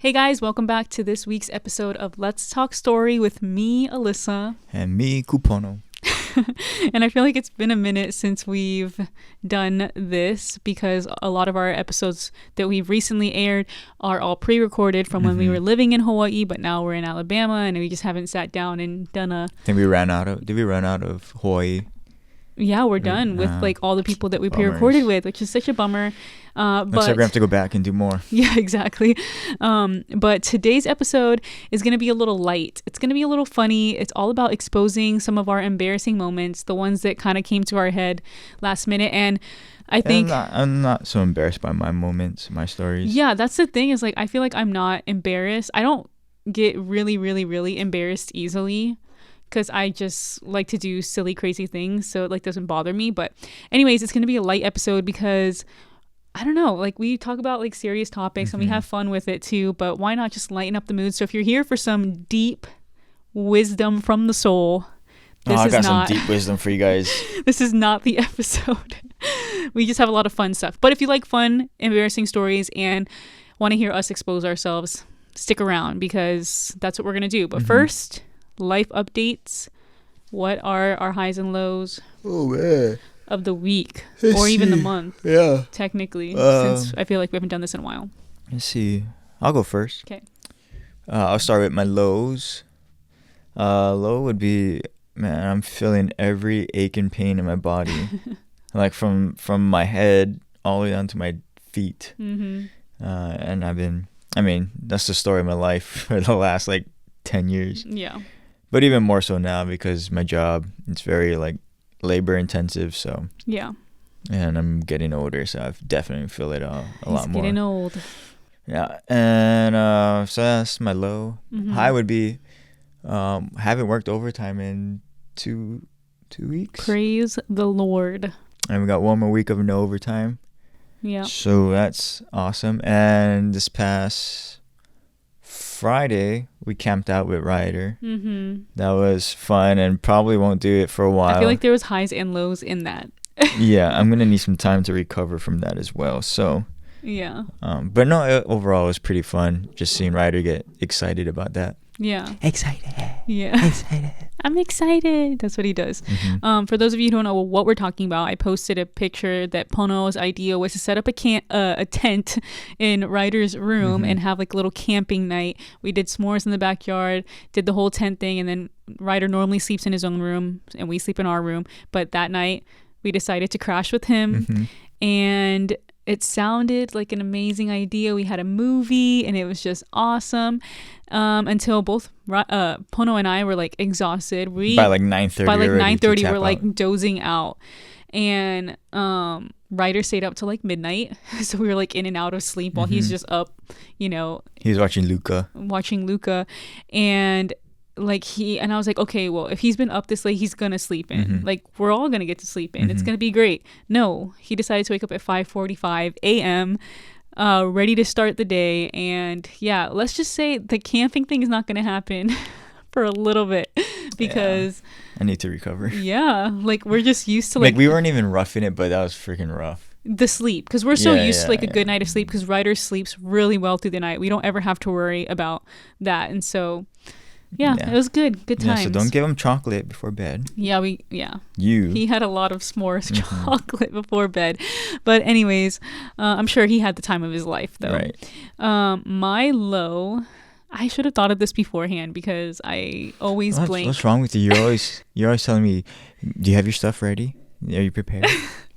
Hey guys, welcome back to this week's episode of Let's Talk Story with me, Alyssa. And me, Kupono. And I feel like it's been a minute since we've done this because a lot of our episodes that we've recently aired are all pre-recorded from when we were living in Hawaii, but now we're in Alabama and we just haven't sat down and done a... Did we run out of Hawaii? Yeah, we're done with like all the people that we pre-recorded with, which is such a bummer. Looks like we're gonna have to go back and do more. Yeah, exactly. But today's episode is going to be a little light. It's going to be a little funny. It's all about exposing some of our embarrassing moments, the ones that kind of came to our head last minute. And I think I'm not so embarrassed by my moments, my stories. Yeah, that's the thing is like, I feel like I'm not embarrassed. I don't get really, really, really embarrassed easily because I just like to do silly, crazy things. So it like doesn't bother me. But anyways, it's going to be a light episode because I don't know, like we talk about like serious topics and we have fun with it too, but why not just lighten up the mood? So if you're here for some deep wisdom from the soul, I got some deep wisdom for you guys. This is not the episode. We just have a lot of fun stuff. But if you like fun, embarrassing stories and want to hear us expose ourselves, stick around because that's what we're going to do. But first, life updates. What are our highs and lows? Oh, man. Of the week or even the month, technically, since I feel like we haven't done this in a while. Let's see. I'll go first. Okay. I'll start with my lows. Low would be, man, I'm feeling every ache and pain in my body, like from my head all the way down to my feet. And that's the story of my life for the last like 10 years. Yeah. But even more so now because my job, it's very like labor intensive, so yeah, and I'm getting older, so I definitely feel it a lot more. Getting old. Yeah. And so that's my low. High would be haven't worked overtime in two weeks. Praise the Lord. And we got one more week of no overtime. Yeah, so that's awesome. And this past Friday we camped out with Ryder. That was fun and probably won't do it for a while. I feel like there was highs and lows in that. Yeah, I'm gonna need some time to recover from that as well, so yeah, but no, overall it was pretty fun just seeing Ryder get excited about that. Yeah, excited. I'm excited. That's what he does. For those of you who don't know what we're talking about, I posted a picture that Pono's idea was to set up a tent in Ryder's room and have like a little camping night. We did s'mores in the backyard, did the whole tent thing, and then Ryder normally sleeps in his own room and we sleep in our room. But that night we decided to crash with him and it sounded like an amazing idea. We had a movie and it was just awesome until both Pono and I were like exhausted. By like 9:30 we're like dozing out. And Ryder stayed up till like midnight. So we were like in and out of sleep while he's just up, you know. He was watching Luca. And like and I was like, okay, well, if he's been up this late, he's gonna sleep in. Like we're all gonna get to sleep in. It's gonna be great. No, he decided to wake up at 5:45 a.m. Ready to start the day. And yeah, let's just say the camping thing is not gonna happen for a little bit because I need to recover. Yeah, like we're just used to like we weren't even roughing it, but that was freaking rough. The sleep, because we're so used to like a good night of sleep because Ryder sleeps really well through the night. We don't ever have to worry about that. And so it was good times. Yeah, so don't give him chocolate before bed. He had a lot of s'mores chocolate before bed, but anyways, I'm sure he had the time of his life though. Right. My low, I should have thought of this beforehand because I always blink. What's wrong with you? You're always telling me, do you have your stuff ready? Are you prepared?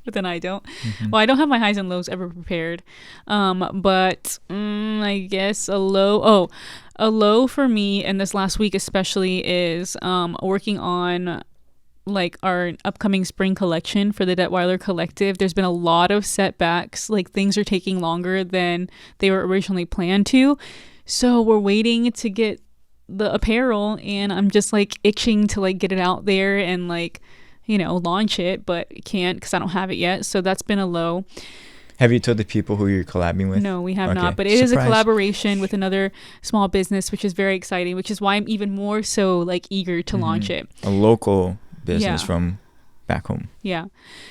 But then I don't. Well, I don't have my highs and lows ever prepared. But I guess a low for me, and this last week especially, is working on like our upcoming spring collection for the Detweiler Collective. There's been a lot of setbacks. Like things are taking longer than they were originally planned to. So we're waiting to get the apparel, and I'm just like itching to like get it out there and like, you know, launch it, but can't because I don't have it yet. So that's been a low. Have you told the people who you're collabing with? No, we have not. But it is a collaboration with another small business, which is very exciting, which is why I'm even more so like eager to launch it. A local business from back home. Yeah.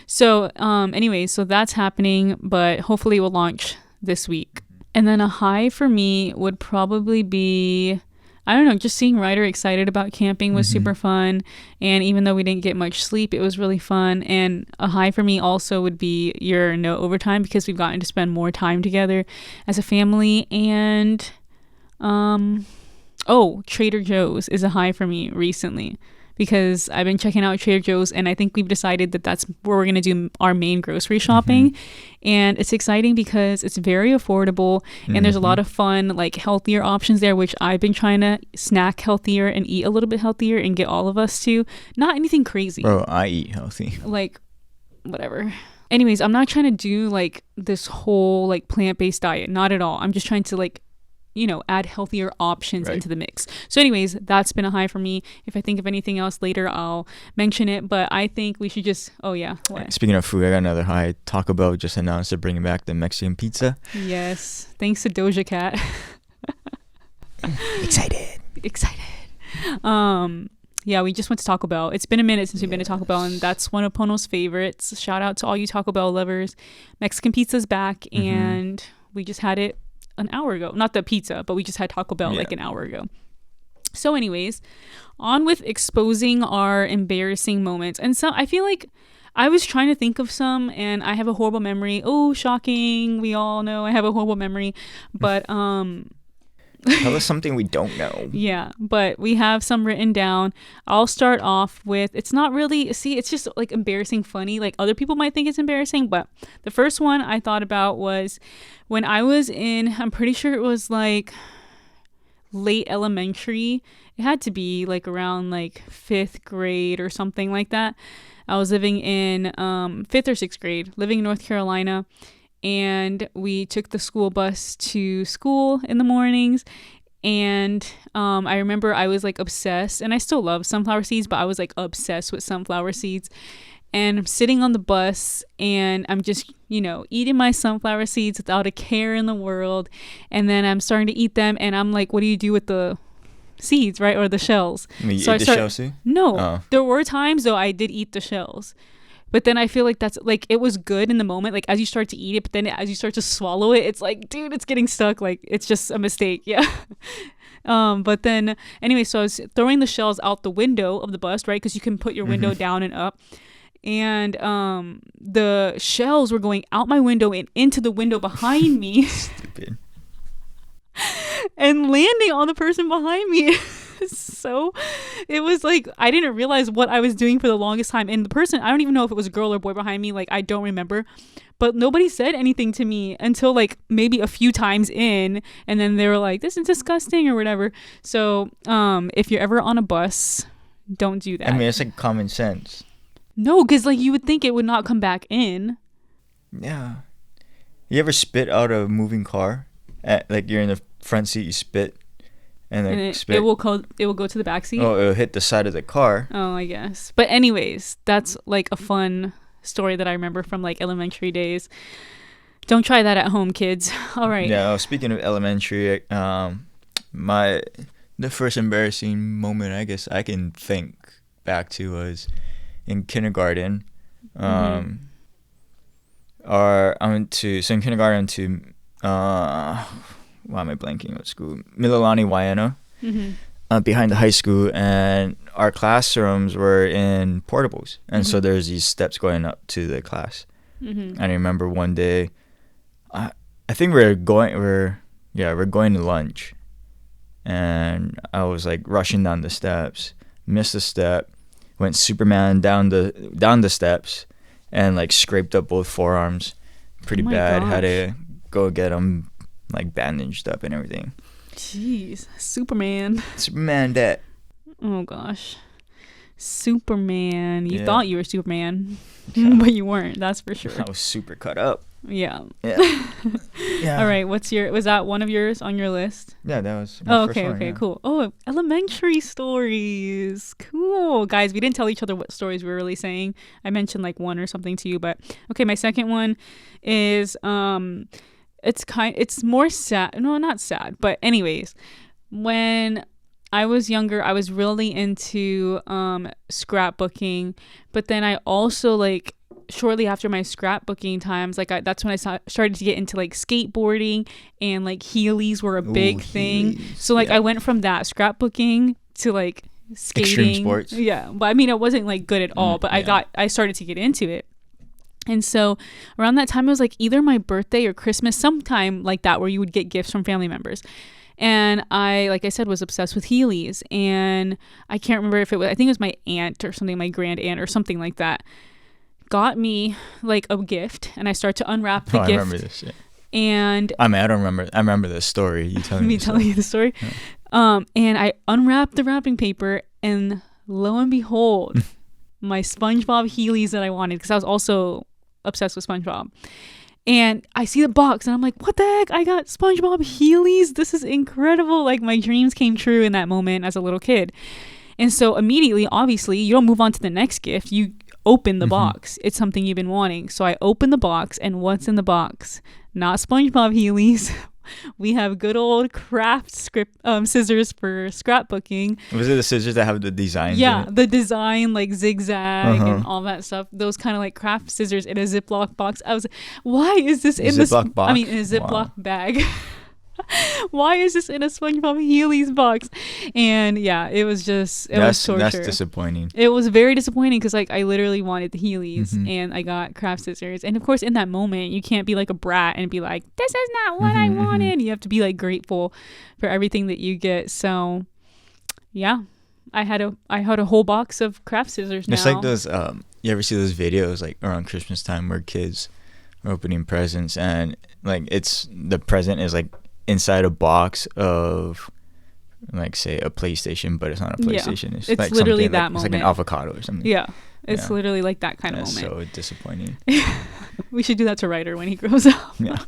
So anyways, so that's happening, but hopefully we'll launch this week. And then a high for me would probably be, I don't know, just seeing Ryder excited about camping was super fun. And even though we didn't get much sleep, it was really fun. And a high for me also would be your no overtime, because we've gotten to spend more time together as a family. And, Trader Joe's is a high for me recently, because I've been checking out Trader Joe's, and I think we've decided that that's where we're going to do our main grocery shopping. And it's exciting because it's very affordable, and there's a lot of fun, like, healthier options there, which I've been trying to snack healthier and eat a little bit healthier and get all of us to. Not anything crazy. Bro, I eat healthy. Like, whatever. Anyways, I'm not trying to do, like, this whole, like, plant-based diet. Not at all. I'm just trying to, like, add healthier options into the mix. So anyways, that's been a high for me. If I think of anything else later, I'll mention it. But I think we should just, what? Speaking of food, I got another high. Taco Bell just announced they're bringing back the Mexican pizza. Yes. Thanks to Doja Cat. Excited. Yeah, we just went to Taco Bell. It's been a minute since we've been to Taco Bell, and that's one of Pono's favorites. Shout out to all you Taco Bell lovers. Mexican pizza's back, and we just had it an hour ago. Not the pizza, but we just had Taco Bell like an hour ago. So anyways, on with exposing our embarrassing moments. And so I feel like I was trying to think of some, and I have a horrible memory. Oh, shocking. We all know I have a horrible memory. But tell us something we don't know. Yeah, but we have some written down. I'll start off with, it's not really, it's just like embarrassing funny. Like, other people might think it's embarrassing, but the first one I thought about was when I was I'm pretty sure it was like late elementary. It had to be like around like 5th grade or something like that. I was living in 5th or 6th grade, living in North Carolina. And we took the school bus to school in the mornings. And I remember I was like obsessed, and I still love sunflower seeds, but I was like obsessed with sunflower seeds. And I'm sitting on the bus, and I'm just, eating my sunflower seeds without a care in the world. And then I'm starting to eat them, and I'm like, what do you do with the seeds, right? Or the shells? You eat the shells too? No. There were times, though, I did eat the shells. But then I feel like that's like, it was good in the moment, like as you start to eat it, but then as you start to swallow it, it's like, dude, it's getting stuck. Like, it's just a mistake. Yeah. But then anyway, so I was throwing the shells out the window of the bus, right? Because you can put your window down and up. And the shells were going out my window and into the window behind me. Stupid. And landing on the person behind me. So it was like, I didn't realize what I was doing for the longest time. And the person, I don't even know if it was a girl or boy behind me, like I don't remember, but nobody said anything to me until like maybe a few times in, and then they were like, this is disgusting or whatever. So if you're ever on a bus, don't do that. I mean, it's like common sense. No, because like you would think it would not come back in. Yeah. You ever spit out a moving car? Like you're in the front seat, you spit. And it will go to the back seat. Oh, it'll hit the side of the car. Oh, I guess. But anyways, that's like a fun story that I remember from like elementary days. Don't try that at home, kids. All right. Yeah. Speaking of elementary, the first embarrassing moment I guess I can think back to was in kindergarten. In kindergarten to why am I blanking? What school? Mililani Waiano, behind the high school, and our classrooms were in portables, and so there's these steps going up to the class. And I remember one day, I think we're going to lunch, and I was like rushing down the steps, missed a step, went Superman down the steps, and like scraped up both forearms, pretty bad. Gosh. Had to go get them like bandaged up and everything. Jeez, Superman that. Oh gosh, Superman. You Yeah. thought you were Superman, but you weren't. That's for sure. I was super cut up. Yeah. Yeah. All right. Was that one of yours on your list? Yeah, that was my first one, Okay, yeah. cool. Oh, elementary stories. Cool. Guys, we didn't tell each other what stories we were really saying. I mentioned like one or something to you, but okay, my second one is it's more sad. No, not sad, but anyways, when I was younger, I was really into scrapbooking, but then I also like shortly after my scrapbooking times, like that's when I started to get into like skateboarding, and like Heelys were a big thing. Heelys, So like yeah. I went from that scrapbooking to like skating. Extreme sports. Yeah, but I mean, I wasn't like good at all, but yeah. I started to get into it. And so around that time, it was like either my birthday or Christmas, sometime like that, where you would get gifts from family members. And I, like I said, was obsessed with Heelys. And I can't remember if it was, I think it was my aunt or something, my grand aunt or something like that, got me like a gift. And I started to unwrap the gift. I remember this shit. And I mean, I don't remember. I remember the story. You telling me. telling you the story. Yeah. And I unwrapped the wrapping paper, and lo and behold, my SpongeBob Heelys that I wanted, because I was also obsessed with SpongeBob. And I see the box and I'm like, what the heck? I got SpongeBob Heelys. This is incredible. Like, my dreams came true in that moment as a little kid. And so immediately, obviously, you don't move on to the next gift. You open the box. It's something you've been wanting. So I open the box, and what's in the box? Not SpongeBob Heelys. We have good old craft scissors for scrapbooking. Was it the scissors that have the design? Yeah, the design, like zigzag and all that stuff. Those kind of like craft scissors in a Ziploc box. I was, why is this in this? Ziploc box? I mean, in a Ziploc bag. Why is this in a SpongeBob Heelys box? And yeah, it was just, it was torture. That's disappointing. It was very disappointing because like I literally wanted the Heelys and I got craft scissors. And of course, in that moment, you can't be like a brat and be like, this is not what I wanted. You have to be like grateful for everything that you get. So yeah, I had a whole box of craft scissors now. It's like those, you ever see those videos like around Christmas time where kids are opening presents and like the present is like inside a box of, like, say a PlayStation, but it's not a PlayStation. Yeah. It's like literally that like, moment. It's like an avocado or something. Yeah, it's literally like that kind of moment. So disappointing. We should do that to Ryder when he grows up. Yeah.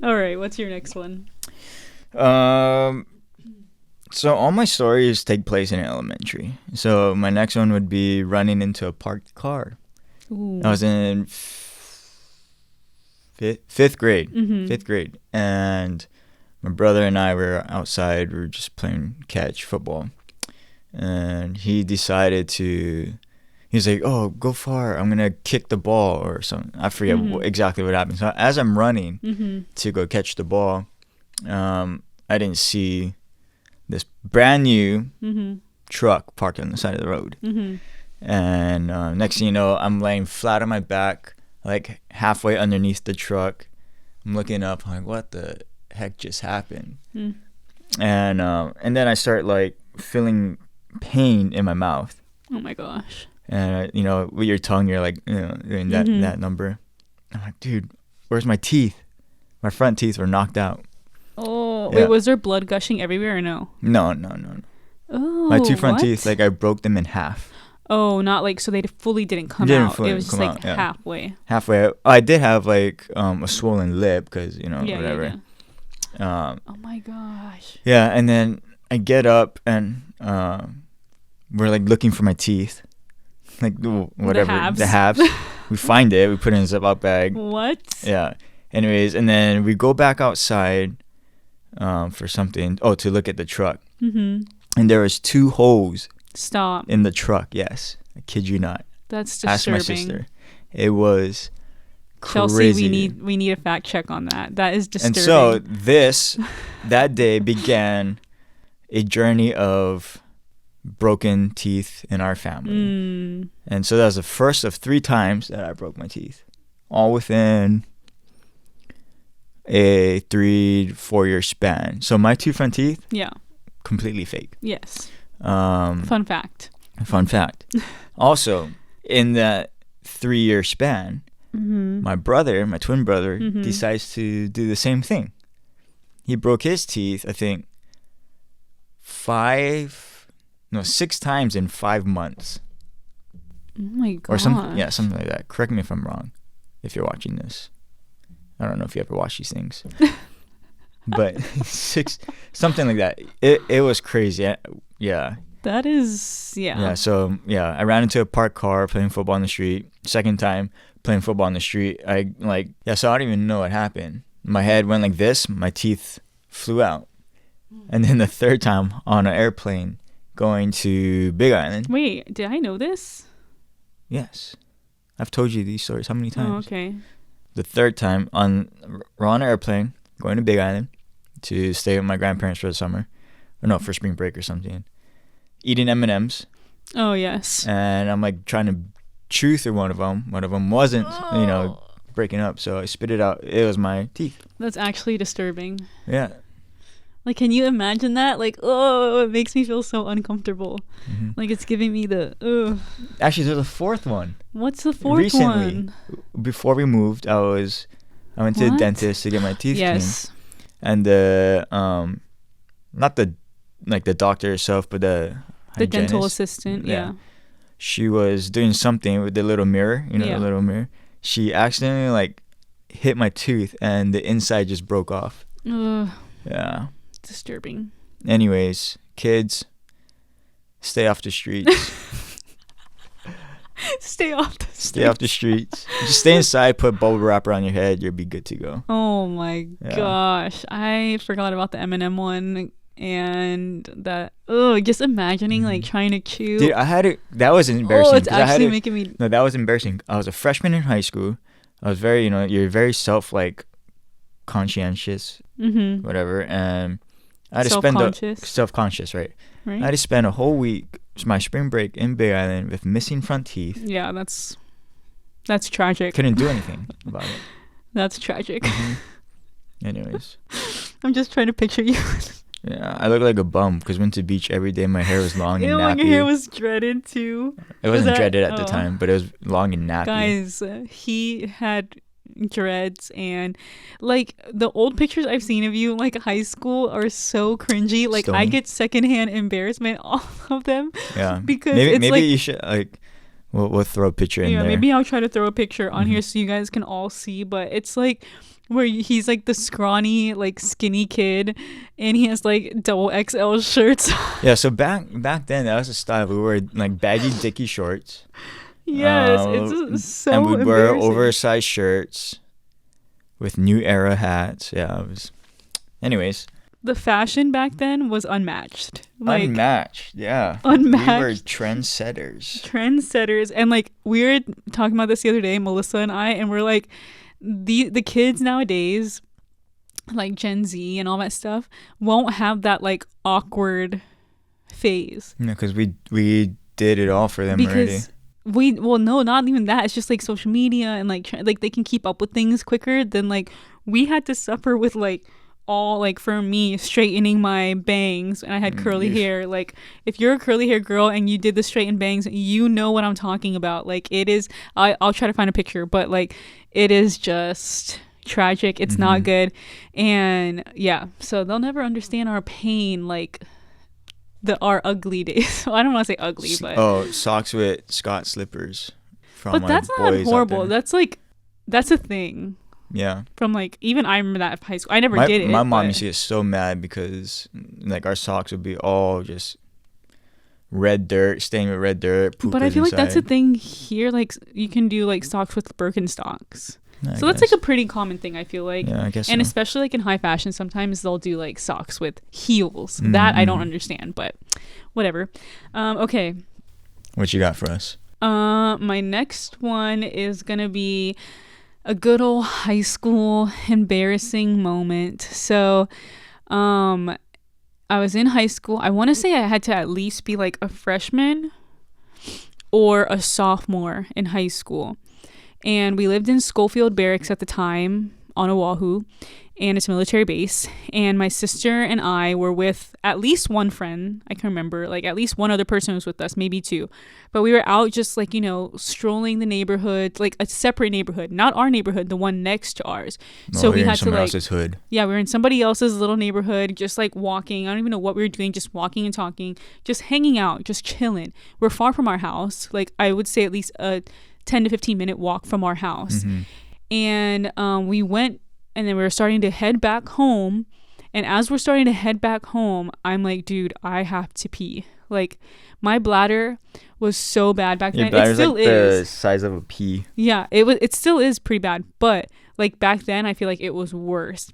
All right, what's your next one? So all my stories take place in elementary. So my next one would be running into a parked car. Ooh. I was in fifth grade, and my brother and I were outside. We were just playing catch football, and he decided to. He's like, "Oh, go far! I'm gonna kick the ball or something." I forget exactly what happened. So as I'm running to go catch the ball, I didn't see this brand new truck parked on the side of the road, and next thing you know, I'm laying flat on my back, like halfway underneath the truck. I'm looking up, I'm like, what the heck just happened? And then I start like feeling pain in my mouth. Oh my gosh. And with your tongue, you're like, doing that number. I'm like, dude, where's my teeth? My front teeth were knocked out. Oh, yeah. Wait, was there blood gushing everywhere or no? No. Oh, my two front teeth, like I broke them in half. Oh, not like, so they fully didn't come out. It was just like halfway. Halfway. I did have like a swollen lip because, whatever. Yeah. Oh my gosh. Yeah, and then I get up and we're like looking for my teeth. Like whatever. The halves. We find it. We put it in a Ziploc bag. What? Yeah. Anyways, and then we go back outside for something. Oh, to look at the truck. And there was 2 holes. Stop. In the truck, yes. I kid you not. That's disturbing. Ask my sister. It was Chelsea, crazy. we need a fact check on that. That is disturbing. And so that day began a journey of broken teeth in our family. And so that was the first of 3 times that I broke my teeth. All within a 3-4 year span. So my 2 front teeth, completely fake. Yes. Fun fact. Also, in that 3-year span, my twin brother, decides to do the same thing. He broke his teeth, I think, 6 times in 5 months. Oh my god. Or something like that. Correct me if I'm wrong, if you're watching this. I don't know if you ever watch these things. But 6, something like that. It was crazy. Yeah. That is, Yeah, so, I ran into a parked car playing football on the street. Second time playing football on the street, so I don't even know what happened. My head went like this, my teeth flew out. And then the third time on an airplane going to Big Island. Wait, did I know this? Yes. I've told you these stories how many times? Oh, okay. The third time, we're on an airplane going to Big Island to stay with my grandparents for the summer, or no, for spring break or something. Eating M&Ms, Oh, yes. and I'm like trying to chew through one of them. One of them wasn't, breaking up, so I spit it out. It was my teeth. That's actually disturbing. Yeah. Like, can you imagine that? Like, oh, it makes me feel so uncomfortable. Mhm. Like, it's giving me the, ugh. Actually, there's a fourth one. What's the fourth Recently, one? before we moved, I went to the What? dentist to get my teeth Yes. cleaned, and the not the doctor herself, but the Dental hygienist, assistant. Yeah. Yeah. she was doing something with the little mirror, Yeah. the little mirror. She accidentally like hit my tooth, and the inside just broke off. Ugh, Yeah. disturbing. Anyways, kids, stay off the streets. Stay off the Stay off the streets. Just stay inside, put bubble wrap around your head, you'll be good to go. Oh my Yeah. gosh. I forgot about the M&M one, and that, just imagining like trying to chew. Dude, I had it. That was embarrassing. Oh, it's 'cause I had actually it- making me. No, that was embarrassing. I was a freshman in high school. I was very, you're very conscientious, Mm-hmm. whatever, and I had to spend Self-conscious. self-conscious, right? I had Right? to spend a whole week, my spring break in Big Island, with missing front teeth. Yeah, that's tragic. Couldn't do anything about it. That's tragic. Anyways, I'm just trying to picture you. yeah, I look like a bum because went to the beach every day. My hair was long and Ew, my nappy. hair was dreaded too. It wasn't that- dreaded at the oh. time, but it was long and nappy. Guys, he had dreads, and like the old pictures I've seen of you like high school are so cringy. Like I Stony. get secondhand embarrassment off of them. Yeah, because maybe it's like, you should we'll throw a picture in yeah, there. maybe I'll try to throw a picture on Mhm. here so you guys can all see, but it's like where he's like the scrawny like skinny kid, and he has like double XL shirts. Yeah, so back then that was a style. We wore like baggy dicky shorts. Yes, Uh, it's just so and we'd wear embarrassing. oversized shirts with New Era hats. Yeah, it was. Anyways, The fashion back then was unmatched. Like unmatched. Yeah, unmatched. We were trendsetters. Trendsetters. And like we were talking about this the other day, Melissa and I, and we're like, the kids nowadays, like Gen Z and all that stuff, won't have that like awkward phase. You know, because we did it all for them already. Because no, not even that. It's just like social media and like like they can keep up with things quicker than like we had to suffer with like all like for me straightening my bangs, and I had curly hair. Like if you're a curly hair girl and you did the straightened bangs, you know what I'm talking about. Like it is. I'll try to find a picture, but like it is just tragic. It's not good, and yeah. So they'll never understand our pain. Like our ugly days. Well, I don't want to say ugly, but Socks with Scott slippers. From but my that's not boys out horrible. there. That's a thing. Yeah. From like even I remember that in high school. I never my, did it. My mom but- used to get so mad because like our socks would be all just red dirt, stained with red dirt. But I feel like that's a inside. thing here. Like you can do like socks with Birkenstocks. I So that's guess. like a pretty common thing. I feel like. Yeah, I guess. And so. especially like in high fashion, sometimes they'll do like socks with heels. That I don't understand, but whatever. Okay. What you got for us? My next one is gonna be a good old high school embarrassing moment. So, I was in high school. I want to say I had to at least be like a freshman or a sophomore in high school. And we lived in Schofield Barracks at the time on Oahu, and it's a military base. And my sister and I were with at least one friend. I can remember, like at least one other person was with us, maybe two. But we were out just like, strolling the neighborhood, like a separate neighborhood, not our neighborhood, the one next to ours. So we you're in had to someone like, else's hood. yeah, we were in somebody else's little neighborhood, just like walking. I don't even know what we were doing, just walking and talking, just hanging out, just chilling. We're far from our house. Like I would say at least a 10 to 15 minute walk from our house. And we went, and then we were starting to head back home. And as we're starting to head back home, I'm like, dude, I have to pee. Like my bladder was so bad back Your then. It bladder's still like is. the size of a pea. Yeah, it still is pretty bad, but like back then I feel like it was worse.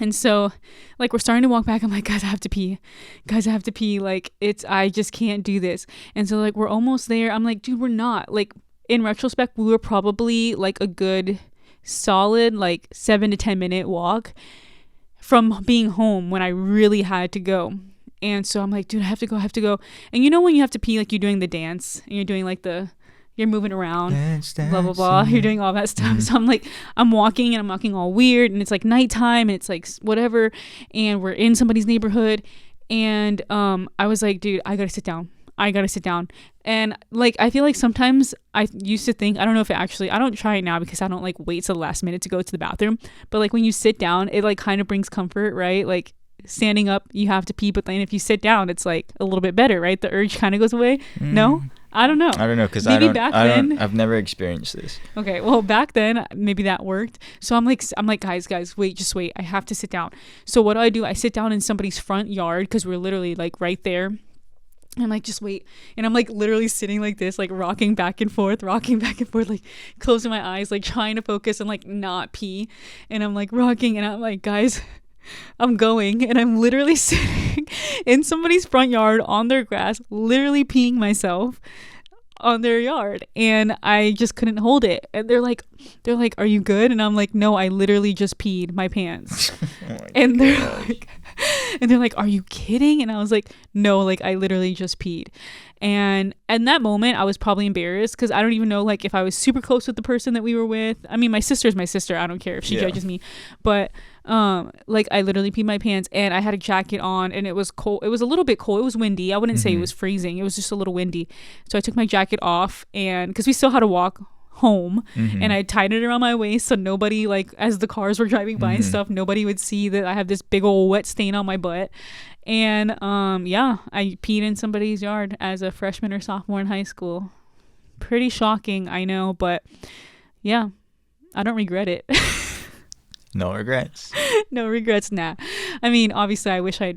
And so like we're starting to walk back. I'm like, guys, I have to pee. Guys, I have to pee. Like I just can't do this. And so like we're almost there. I'm like, dude, we're not. Like in retrospect, we were probably like a good solid like 7 to 10 minute walk from being home when I really had to go. And so I'm like, dude, I have to go. And you know when you have to pee, like you're doing the dance and you're doing like you're moving around, Dance, blah, blah, blah. You're doing all that stuff. So I'm like, I'm walking and I'm walking all weird and it's like nighttime and it's like whatever. And we're in somebody's neighborhood. And I was like, dude, I gotta sit down. And like, I feel like sometimes I used to think, I don't know if it actually, I don't try it now because I don't like wait till the last minute to go to the bathroom. But like when you sit down, it like kind of brings comfort, right? Like standing up, you have to pee. But then if you sit down, it's like a little bit better, right? The urge kind of goes away. No? I don't know. Because I've never experienced this. Okay, well back then maybe that worked. So I'm like guys, wait, I have to sit down. So what do? I sit down in somebody's front yard because we're literally like right there. And I'm like, just wait. And I'm like literally sitting like this, like rocking back and forth, like closing my eyes, like trying to focus and like not pee. And I'm like rocking and I'm like, guys, I'm going. And I'm literally sitting in somebody's front yard on their grass, literally peeing myself on their yard. And I just couldn't hold it. And they're like, are you good? And I'm like, no, I literally just peed my pants. And they're like, are you kidding? And I was like, no, like I literally just peed. And in that moment, I was probably embarrassed because I don't even know like if I was super close with the person that we were with. I mean, my sister's my sister. I don't care if she judges me. But like I literally peed my pants and I had a jacket on and it was cold. It was a little bit cold. It was windy. I wouldn't say it was freezing. It was just a little windy. So I took my jacket off and because we still had to walk home and I tied it around my waist so nobody like as the cars were driving by and stuff, nobody would see that I have this big old wet stain on my butt. And I peed in somebody's yard as a freshman or sophomore in high school. Pretty shocking, I know, but yeah, I don't regret it. No regrets. No regrets, nah. I mean, obviously I wish I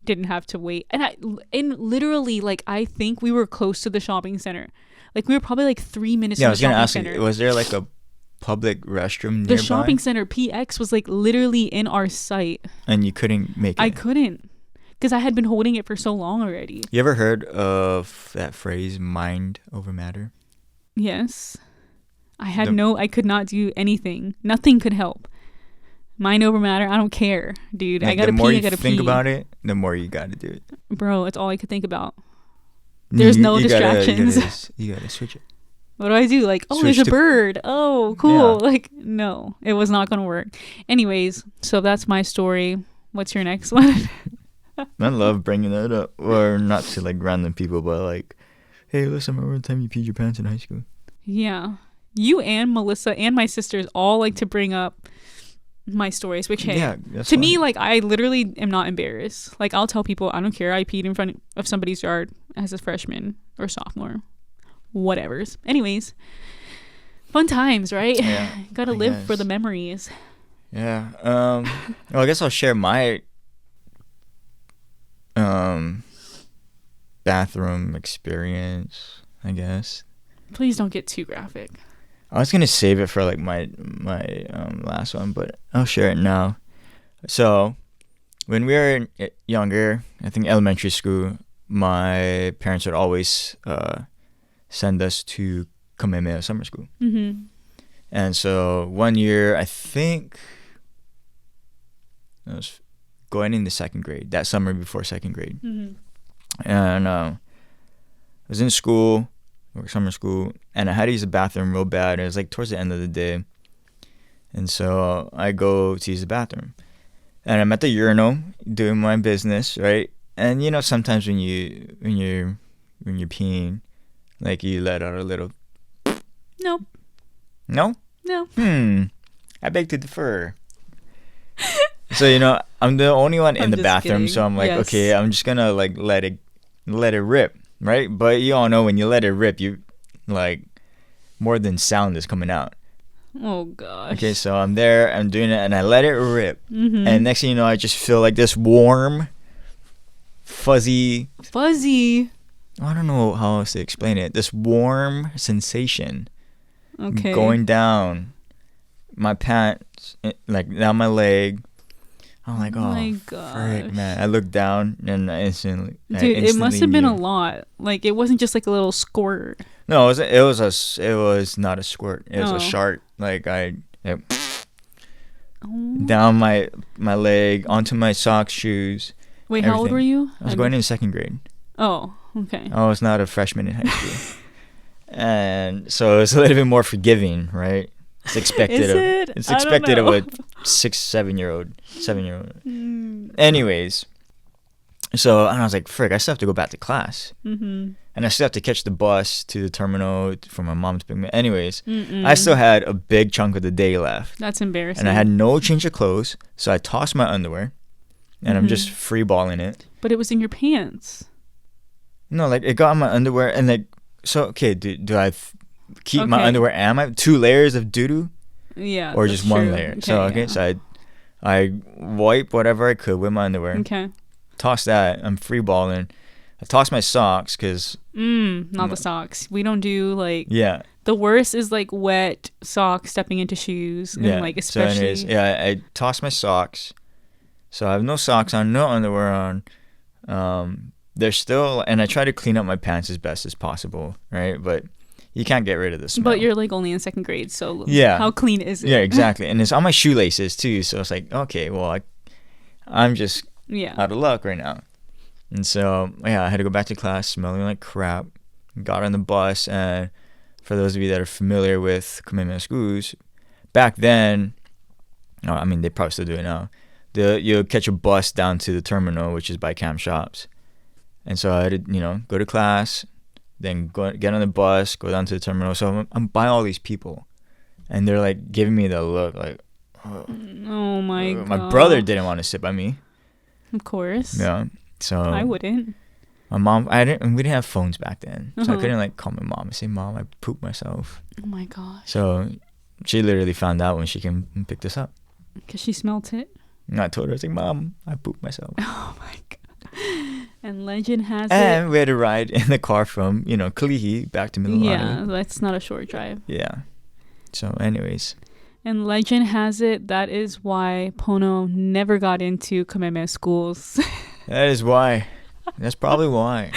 didn't have to wait. And literally like I think we were close to the shopping center. Like we were probably like 3 minutes from the shopping center. Yeah, I was gonna ask you, was there like a public restroom nearby? The shopping center PX was like literally in our sight. And you couldn't make it? I couldn't. Because I had been holding it for so long already. You ever heard of that phrase, mind over matter? Yes. I could not do anything. Nothing could help. Mind over matter, I don't care, dude. Like, I gotta pee, I gotta pee. The more you think about it, the more you gotta do it. Bro, it's all I could think about. There's no distractions. You gotta switch it. What do I do? Like, oh, there's a bird. Oh, cool. Yeah. Like, no, it was not gonna work. Anyways, so that's my story. What's your next one? I love bringing that up, or not to like random people, but like, hey, listen, remember the time you peed your pants in high school? Yeah, you and Melissa and my sisters all like to bring up my stories, which hey, to me, like I literally am not embarrassed. Like I'll tell people, I don't care. I peed in front of somebody's yard as a freshman or sophomore, whatevers. Anyways, fun times, right? Yeah, gotta live for the memories. Yeah. Well, I guess I'll share my bathroom experience, I guess. Please don't get too graphic. I was gonna save it for like my last one, but I'll share it now. So when we were younger, I think elementary school, my parents would always send us to Kamehameha summer school. And so one year, I think I was going into second grade, that summer before second grade. And I was in school, or summer school, and I had to use the bathroom real bad. It was like towards the end of the day. And so I go to use the bathroom. And I'm at the urinal doing my business, right? And you know, sometimes when you're peeing, like you let out a little. Nope. No? No. I beg to differ. So, you know, I'm the only one in the bathroom, kidding. So I'm like, okay, I'm just gonna like let it rip, right? But you all know when you let it rip, you like more than sound is coming out. Oh gosh. Okay, so I'm there, I'm doing it, and I let it rip, and next thing you know, I just feel like this warm, fuzzy. I don't know how else to explain it. This warm sensation. Okay. Going down my pants, like down my leg, I'm like, Oh oh, my frick, gosh. man. I looked down and I instantly, Dude, it must have been knew. a lot. Like, it wasn't just like a little squirt. No, it was not a squirt. It was Oh. a shark. Like it Oh. down my leg onto my socks, shoes. Wait, how old everything. were you? I was going in second grade. Oh, okay. I was not a freshman in high school, and so it's a little bit more forgiving, right? It's expected. Is it? It's I don't expected of know. a 7-year-old. Mm. Anyways, so and I was like, frick, I still have to go back to class. Mm-hmm. And I still have to catch the bus to the terminal for my mom to pick me. Anyways, Mm-mm. I still had a big chunk of the day left. That's embarrassing. And I had no change of clothes. So I tossed my underwear. And I'm just free balling it. But it was in your pants. No, like it got in my underwear. And like, so, okay, do I keep my Okay. underwear and my 2 layers of doo-doo? Yeah. Or that's just one true. layer? So yeah. so I wipe whatever I could with my underwear. Okay. Toss that. I'm free balling. I toss my socks because, Not the socks. We don't do like yeah. the worst is like wet socks stepping into shoes and like especially. So anyways, yeah, I toss my socks. So I have no socks on, no underwear on. They're still, and I try to clean up my pants as best as possible, right? But you can't get rid of the smell. But you're like only in second grade, so Yeah. how clean is it? Yeah, exactly. And it's on my shoelaces too. So it's like, okay, well, I'm just Yeah. out of luck right now. And so, yeah, I had to go back to class smelling like crap. Got on the bus, and for those of you that are familiar with Kamehameha schools, back then, I mean, they probably still do it now. You'll catch a bus down to the terminal, which is by Cam Shops. And so I had to, go to class, then get on the bus, go down to the terminal. So I'm by all these people, and they're like giving me the look, like, Oh my god. my brother didn't want to sit by me. Of course. Yeah. So I wouldn't. my mom, we didn't have phones back then, so I Uh-huh. couldn't like call my mom and say, "Mom, I pooped myself." Oh my gosh. So she literally found out when she came and picked us up. Because she smelt it. And I told her, I was like, "Mom, I pooped myself." Oh my god. And legend has And we had to ride in the car from Kalihi back to it. Mililani. Yeah, that's not a short drive. Yeah. So, anyways, And legend has it that is why Pono never got into Kamehameha schools. that is why. That's probably why.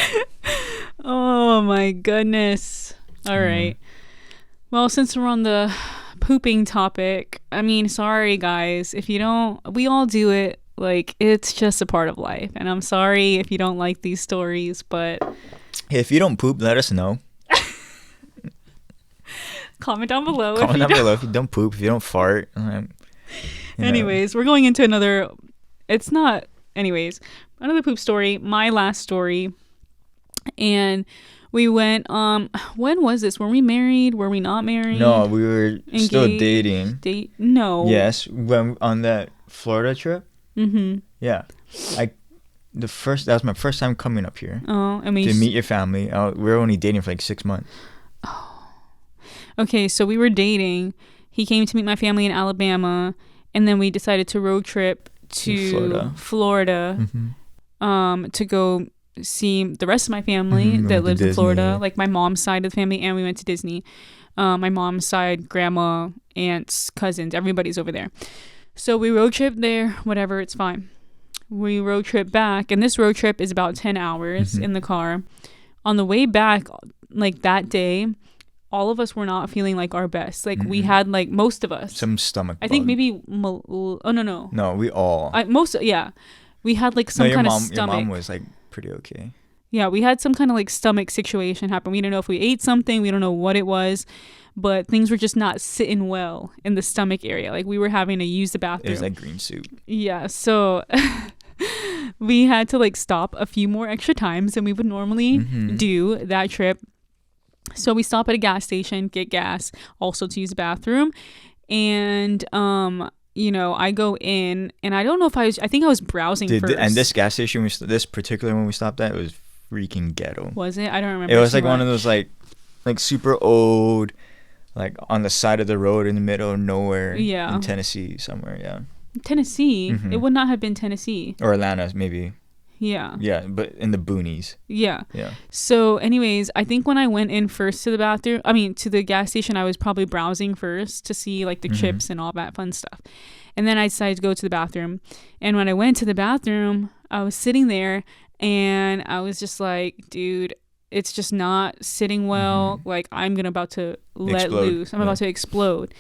Oh my goodness. All right. Well, since we're on the pooping topic, I mean, sorry guys, if you don't, we all do it. Like, it's just a part of life. And I'm sorry if you don't like these stories, but Hey, if you don't poop, let us know. comment down below. if Comment you down don't. below if you don't poop, if you don't fart. Anyways, we're going into another. It's not. Anyways, another poop story. My last story, and we went. When was this? Were we married? Were we not married? No, we were still Engaged? dating. Date? No. Yes, when on that Florida trip. Mm-hmm. Yeah, that was my first time coming up here Oh, and we. to meet your family. We were only dating for like 6 months. Okay, so we were dating. He came to meet my family in Alabama, and then we decided to road trip to Florida, to go see the rest of my family Mhm, we that went to lives in Florida, Disney. like my mom's side of the family, and we went to Disney. My mom's side, grandma, aunts, cousins, everybody's over there. So we road trip there, whatever, it's fine. We road trip back, and this road trip is about 10 hours in the car. On the way back, like that day, all of us were not feeling like our best. Like we had like most of us. Some stomach. I think bug. maybe no. No, we all. We had like some kind of Your stomach. mom was like pretty okay. Yeah, we had some kind of like stomach situation happen. We didn't know if we ate something. We don't know what it was, but things were just not sitting well in the stomach area. Like we were having to use the bathroom. It was like green soup. Yeah, so we had to like stop a few more extra times than we would normally do that trip. So we stop at a gas station, get gas, also to use the bathroom. And I go in, and I don't know if I think I was browsing first. And this gas station, this particular one we stopped at, was freaking ghetto. Was it? I don't remember. It was like too one of much. those like super old, like on the side of the road in the middle of nowhere. Yeah. In Tennessee somewhere, yeah. Tennessee. Mhm. It would not have been Tennessee. Or Atlanta, maybe. Yeah. Yeah, but in the boonies. Yeah. Yeah. So anyways, I think when I went in first to the bathroom, I mean to the gas station, I was probably browsing first to see like the chips and all that fun stuff. And then I decided to go to the bathroom. And when I went to the bathroom, I was sitting there and I was just like, dude, it's just not sitting well. Like I'm about to let Explode. loose. I'm about to explode.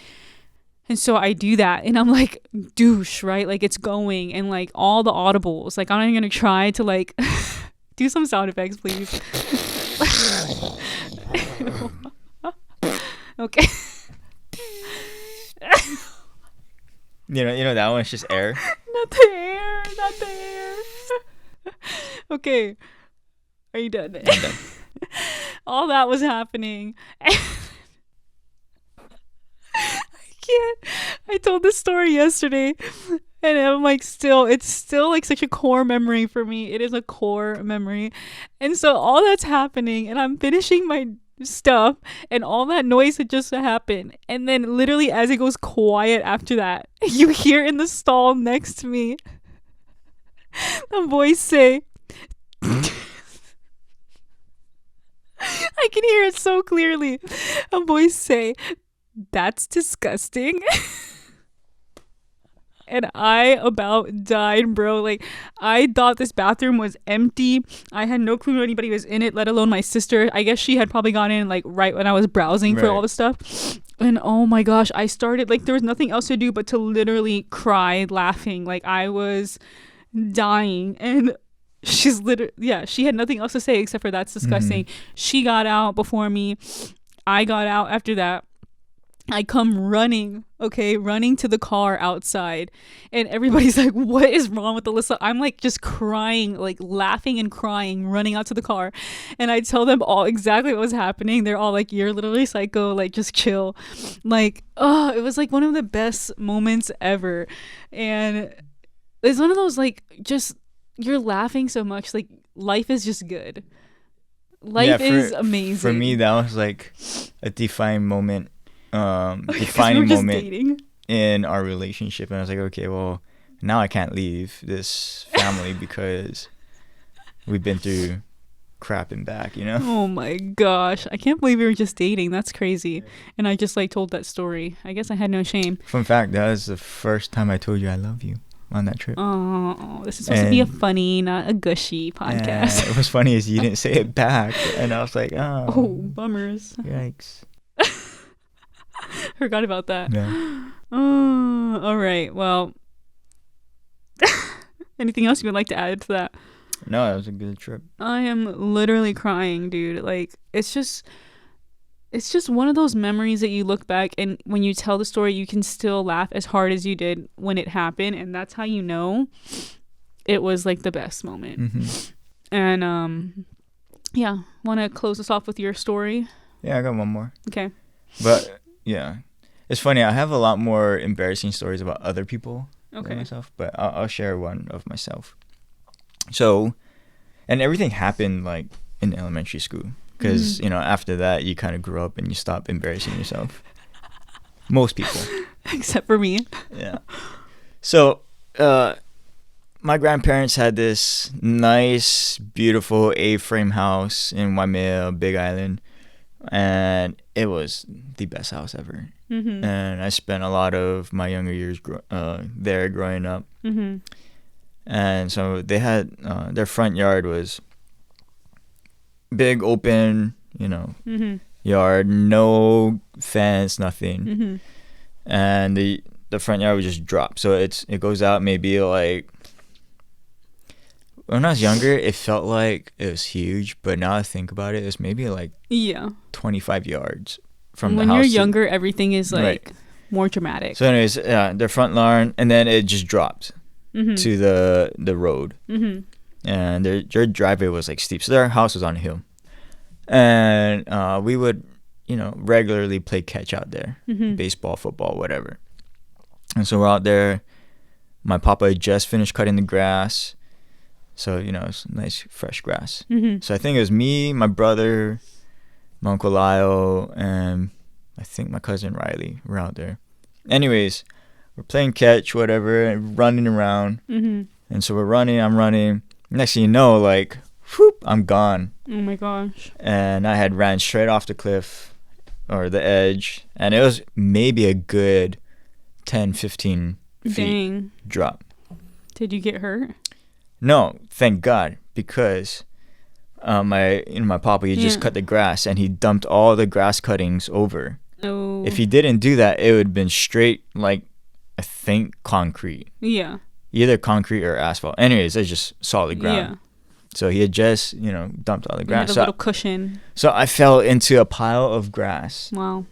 And so I do that and I'm like, douche, right? Like it's going and like all the audibles. Like I'm not even going to try to like do some sound effects, please. Okay. You know that one's just air. Not the air. Not the air. Okay. Are you done? I'm done. All that was happening. I told this story yesterday and I'm like it's still like such a core memory for me. It is a core memory. And so all that's happening and I'm finishing my stuff and all that noise had just happened. And then literally as it goes quiet after that, you hear in the stall next to me the voice say, I can hear it so clearly. A voice say, "That's disgusting." And I about died, bro. Like, I thought this bathroom was empty. I had no clue anybody was in it, let alone my sister. I guess she had probably gone in, like, right when I was browsing for all the stuff. And, oh, my gosh, I started, like, there was nothing else to do but to literally cry laughing. Like, I was dying. And she's literally, yeah, she had nothing else to say except for that's disgusting. She got out before me. I got out after that. I come running to the car outside and everybody's like, what is wrong with Alyssa? I'm like just crying, like laughing and crying, running out to the car. And I tell them all exactly what was happening. They're all like, you're literally psycho, like just chill. Like, oh, it was like one of the best moments ever. And it's one of those like, just, you're laughing so much, like life is just good. Life is amazing. For me, that was like a defining moment. Defining moment in our relationship, and I was like, okay, well, now I can't leave this family because we've been through crap and back, you know. Oh my gosh, I can't believe we were just dating. That's crazy. And I just like told that story. I guess I had no shame. Fun fact, that was the first time I told you I love you on that trip. Oh, this is supposed to be a funny, not a gushy podcast. It was funny is you didn't say it back, and I was like, oh bummers. Yikes. Forgot about that. Yeah. Oh, all right. Well, anything else you would like to add to that? No, it was a good trip. I am literally crying, dude. Like, it's just one of those memories that you look back and when you tell the story, you can still laugh as hard as you did when it happened. And that's how you know it was like the best moment. Mm-hmm. And, yeah. Want to close us off with your story? Yeah, I got one more. Okay. But yeah, it's funny. I have a lot more embarrassing stories about other people than myself, but I'll share one of myself. So, and everything happened like in elementary school because you know after that you kind of grew up and you stop embarrassing yourself. Most people, except for me. Yeah. So, my grandparents had this nice, beautiful A-frame house in Waimea, Big Island. And it was the best house ever. Mm-hmm. And I spent a lot of my younger years there growing up. Mm-hmm. And so they had their front yard was big, open, yard, no fence, nothing. Mm-hmm. And the front yard would just drop. So it goes out maybe like, when I was younger, it felt like it was huge, but now I think about it, it's maybe like 25 yards from the house. When you're younger, everything is like more dramatic. So anyways, their front lawn, and then it just dropped to the road. Mm-hmm. And their driveway was like steep. So their house was on a hill. And we would, regularly play catch out there. Mm-hmm. Baseball, football, whatever. And so we're out there. My papa had just finished cutting the grass. So, it's nice, fresh grass. Mm-hmm. So I think it was me, my brother, my Uncle Lyle, and I think my cousin Riley were out there. Anyways, we're playing catch, whatever, and running around. Mm-hmm. And so I'm running. Next thing you know, like, whoop, I'm gone. Oh my gosh. And I had ran straight off the cliff or the edge, and it was maybe a good 10, 15 feet Dang. drop. Did you get hurt? No, thank God, because my papa, he just cut the grass, and he dumped all the grass cuttings over. Oh. If he didn't do that, it would have been straight, like, I think concrete. Yeah. Either concrete or asphalt. Anyways, it's just solid ground. Yeah. So he had just, dumped all the You grass. had a little cushion. So I fell into a pile of grass. Wow.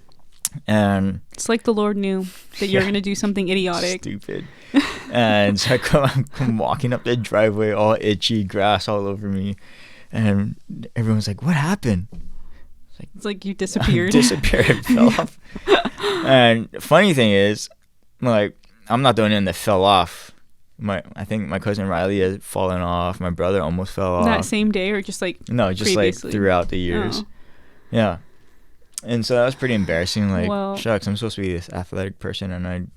And It's like the Lord knew that you're gonna do something idiotic. stupid. And so I'm walking up the driveway, all itchy, grass all over me, and everyone's like, "What happened?" It's like you I disappeared. disappeared, fell off. And funny thing is, like, I'm not the only one that fell off. I think my cousin Riley had fallen off. My brother almost fell off. That same day, or just like No, just previously? like throughout the years. Oh. Yeah. And so that was pretty embarrassing. Like, Well- shucks, I'm supposed to be this athletic person, and I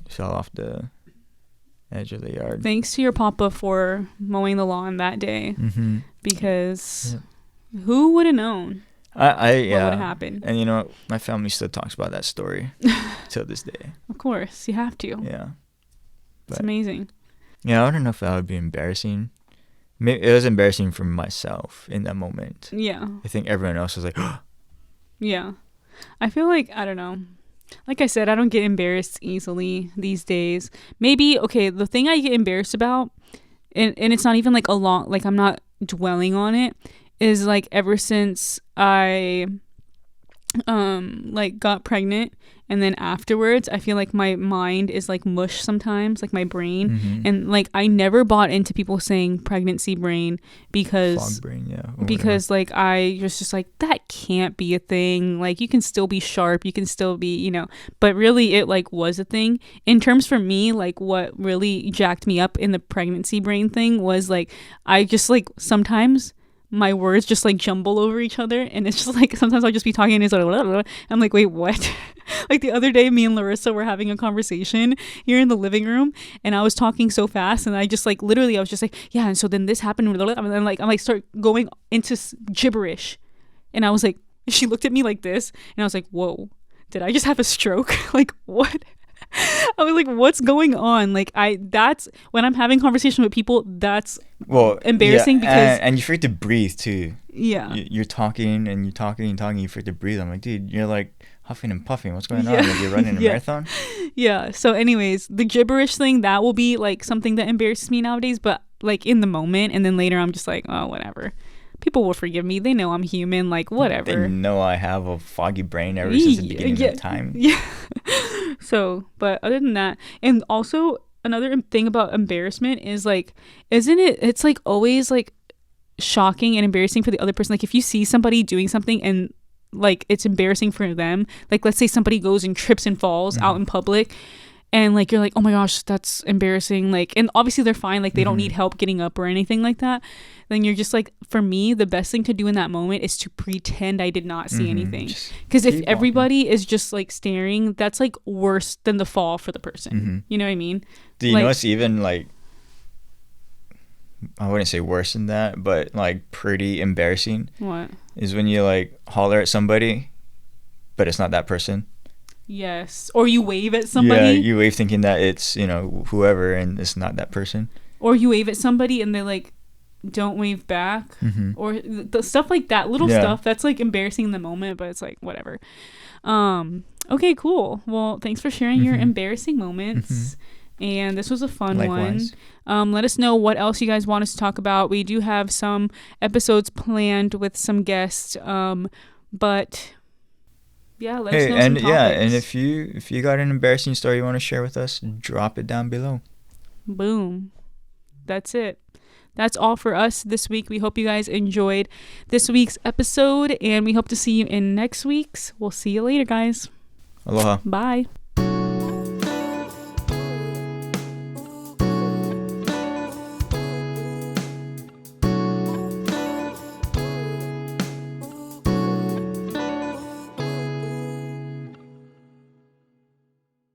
fell off the edge of the yard. Thanks to your papa for mowing the lawn that day, Mm-hmm. because who would have known Yeah. what would have happened? And my family still talks about that story till this day. Of course, you have to. Yeah. It's But- amazing. Yeah, I don't know if that would be embarrassing. Maybe it was embarrassing for myself in that moment. Yeah. I think everyone else was like, Yeah. I feel like, I don't know. Like I said, I don't get embarrassed easily these days. Maybe, okay, the thing I get embarrassed about, and it's not even like like I'm not dwelling on it, is like ever since I like got pregnant, and then afterwards I feel like my mind is like mush sometimes, like my brain. mm-hmm. And like I never bought into people saying pregnancy brain because fog brain, yeah. or because like I was just like, that can't be a thing. Like you can still be sharp, you can still be, but really it like was a thing. In terms for me, like what really jacked me up in the pregnancy brain thing was like I just like sometimes my words just like jumble over each other, and it's just like sometimes I'll just be talking and it's like blah, blah, blah. I'm like, wait, what? Like the other day me and Larissa were having a conversation here in the living room, and I was talking so fast, and I just like literally I was just like, yeah, and so then this happened, and then I'm like start going into gibberish, and I was like, she looked at me like this, and I was like, whoa, did I just have a stroke? Like what? I was like, what's going on? Like that's when I'm having conversation with people, that's embarrassing, because and you forget to breathe too. yeah. You're talking and you're talking and talking, you forget to breathe. I'm like, dude, you're like huffing and puffing. What's going on? Like you're running a Yeah. marathon? Yeah. So anyways, the gibberish thing, that will be like something that embarrasses me nowadays, but like in the moment, and then later I'm just like, oh, whatever. People will forgive me. They know I'm human, like whatever. They know I have a foggy brain ever since the beginning of time. Yeah. So, but other than that, and also another thing about embarrassment is like, it's like always like shocking and embarrassing for the other person. Like if you see somebody doing something and like it's embarrassing for them, like let's say somebody goes and trips and falls out in public, and like you're like, oh my gosh, that's embarrassing, like, and obviously they're fine, like they don't need help getting up or anything like that, then you're just like, for me the best thing to do in that moment is to pretend I did not see anything, because if keep everybody is just like staring, that's like worse than the fall for the person. You know what I mean? Do you like, know what's even like, I wouldn't say worse than that, but like pretty embarrassing what? is when you like holler at somebody, but it's not that person. Yes. Or you wave at somebody. Yeah, you wave thinking that it's, whoever, and it's not that person. Or you wave at somebody and they like don't wave back, or the stuff like that, little stuff that's like embarrassing in the moment, but it's like whatever. Okay, cool. Well, thanks for sharing your embarrassing moments. And this was a fun Likewise. one. Let us know what else you guys want us to talk about. We do have some episodes planned with some guests, but yeah, let us know some topics. And if you got an embarrassing story you want to share with us, drop it down below. Boom. That's it. That's all for us this week. We hope you guys enjoyed this week's episode, and we hope to see you in next week's. We'll see you later, guys. Aloha. Bye.